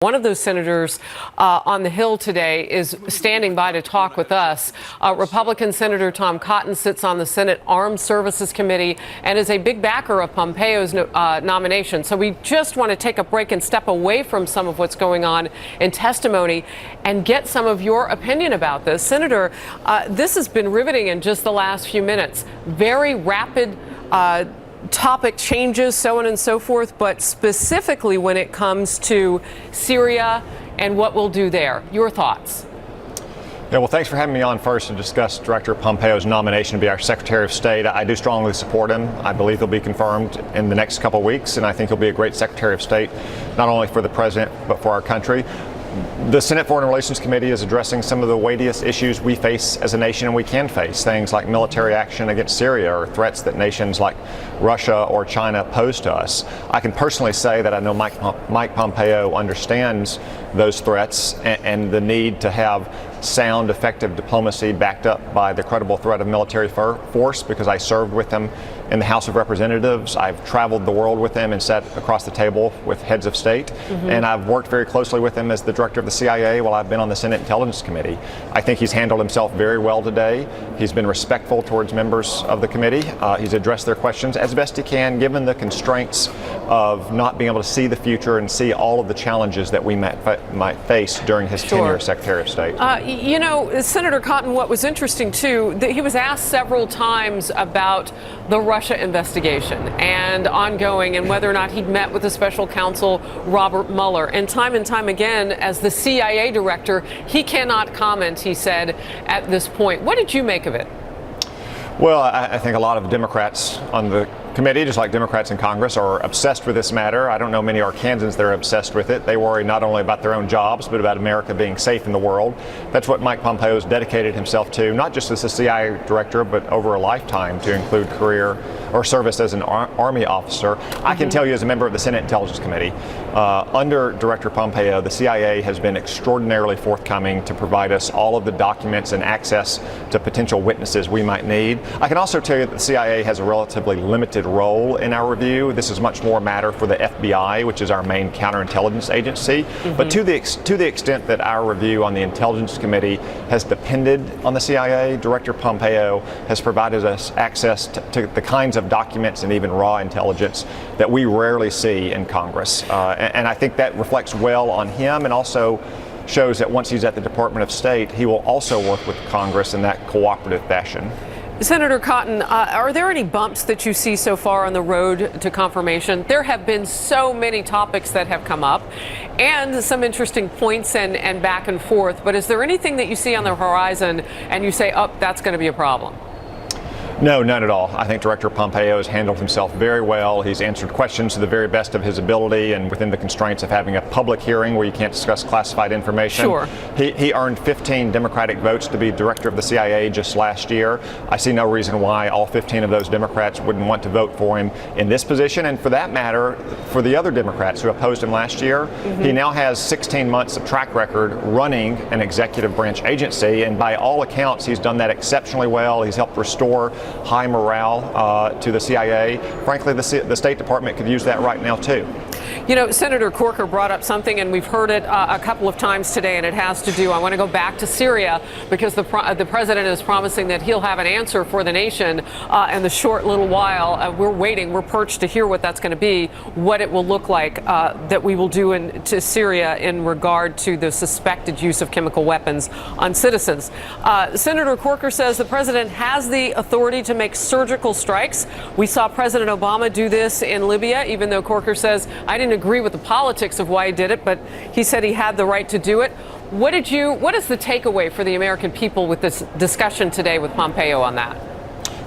One of those senators on the Hill today is standing by to talk with us. Republican Senator Tom Cotton sits on the Senate Armed Services Committee and is a big backer of Pompeo's nomination. So we just want to take a break and step away from some of what's going on in testimony and get some of your opinion about this. Senator, this has been riveting in just the last few minutes. Very rapid topic changes, so on and so forth, but specifically when it comes to Syria and what we'll do there. Your thoughts? Yeah, well, thanks for having me on first to discuss Director Pompeo's nomination to be our Secretary of State. I do strongly support him. I believe he'll be confirmed in the next couple of weeks, and I think he'll be a great Secretary of State, not only for the President, but for our country. The Senate Foreign Relations Committee is addressing some of the weightiest issues we face as a nation and we can face, things like military action against Syria or threats that nations like Russia or China pose to us. I can personally say that I know Mike Pompeo understands those threats and the need to have sound, effective diplomacy backed up by the credible threat of military force, because I served with him in the House of Representatives. I've traveled the world with him and sat across the table with heads of state, and I've worked very closely with him as the director of the CIA while I've been on the Senate Intelligence Committee. I think he's handled himself very well today. He's been respectful towards members of the committee. He's addressed their questions as best he can, given the constraints of not being able to see the future and see all of the challenges that we might face during his tenure as Secretary of State. You know, Senator Cotton, what was interesting, too, that he was asked several times about the Russia investigation and ongoing and whether or not he'd met with the special counsel, Robert Mueller. And time again, as the CIA director, he cannot comment, he said, at this point. What did you make of it? Well, I think a lot of Democrats on the committee, just like Democrats in Congress, are obsessed with this matter. I don't know many Arkansans that are obsessed with it. They worry not only about their own jobs, but about America being safe in the world. That's what Mike Pompeo has dedicated himself to, not just as the CIA director, but over a lifetime, to include career or service as an Army officer. I can tell you, as a member of the Senate Intelligence Committee, under Director Pompeo, the CIA has been extraordinarily forthcoming to provide us all of the documents and access to potential witnesses we might need. I can also tell you that the CIA has a relatively limited role in our review. This is much more a matter for the FBI, which is our main counterintelligence agency. But to the extent that our review on the Intelligence Committee has depended on the CIA, Director Pompeo has provided us access to the kinds of documents and even raw intelligence that we rarely see in Congress. And I think that reflects well on him, and also shows that once he's at the Department of State, he will also work with Congress in that cooperative fashion. Senator Cotton, are there any bumps that you see so far on the road to confirmation? There have been so many topics that have come up and some interesting points and back and forth. But is there anything that you see on the horizon and you say, oh, that's going to be a problem? No, none at all. I think Director Pompeo has handled himself very well. He's answered questions to the very best of his ability and within the constraints of having a public hearing where you can't discuss classified information. Sure. He earned 15 Democratic votes to be director of the CIA just last year. I see no reason why all 15 of those Democrats wouldn't want to vote for him in this position. And for that matter, for the other Democrats who opposed him last year, he now has 16 months of track record running an executive branch agency. And by all accounts, he's done that exceptionally well. He's helped restore high morale to the CIA. Frankly, the State Department could use that right now, too. You know, Senator Corker brought up something, and we've heard it a couple of times today, and it has to do, I want to go back to Syria, because the president is promising that he'll have an answer for the nation in the short little while. We're waiting, we're perched to hear what that's going to be, what it will look like that we will do to Syria in regard to the suspected use of chemical weapons on citizens. Senator Corker says the president has the authority to make surgical strikes. We saw President Obama do this in Libya, even though Corker says, I didn't agree with the politics of why he did it, but he said he had the right to do it. What is the takeaway for the American people with this discussion today with Pompeo on that?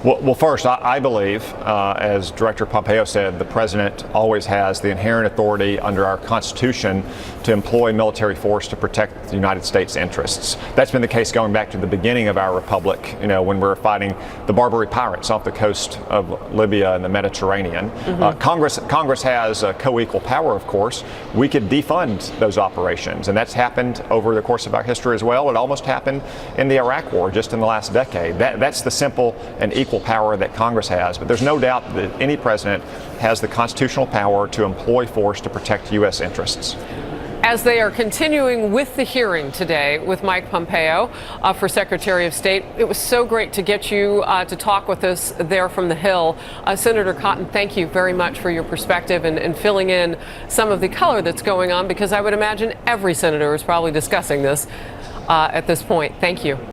Well, first, I believe, as Director Pompeo said, the president always has the inherent authority under our Constitution to employ military force to protect the United States' interests. That's been the case going back to the beginning of our republic, you know, when we were fighting the Barbary pirates off the coast of Libya and the Mediterranean. Congress has a co-equal power, of course. We could defund those operations, and that's happened over the course of our history as well. It almost happened in the Iraq War just in the last decade. That's the simple and equal power that Congress has, but there's no doubt that any president has the constitutional power to employ force to protect U.S. interests. as they are continuing with the hearing today with Mike Pompeo for Secretary of State. It was so great to get you to talk with us there from the Hill. Senator Cotton, thank you very much for your perspective and filling in some of the color that's going on, because I would imagine every senator is probably discussing this at this point. Thank you.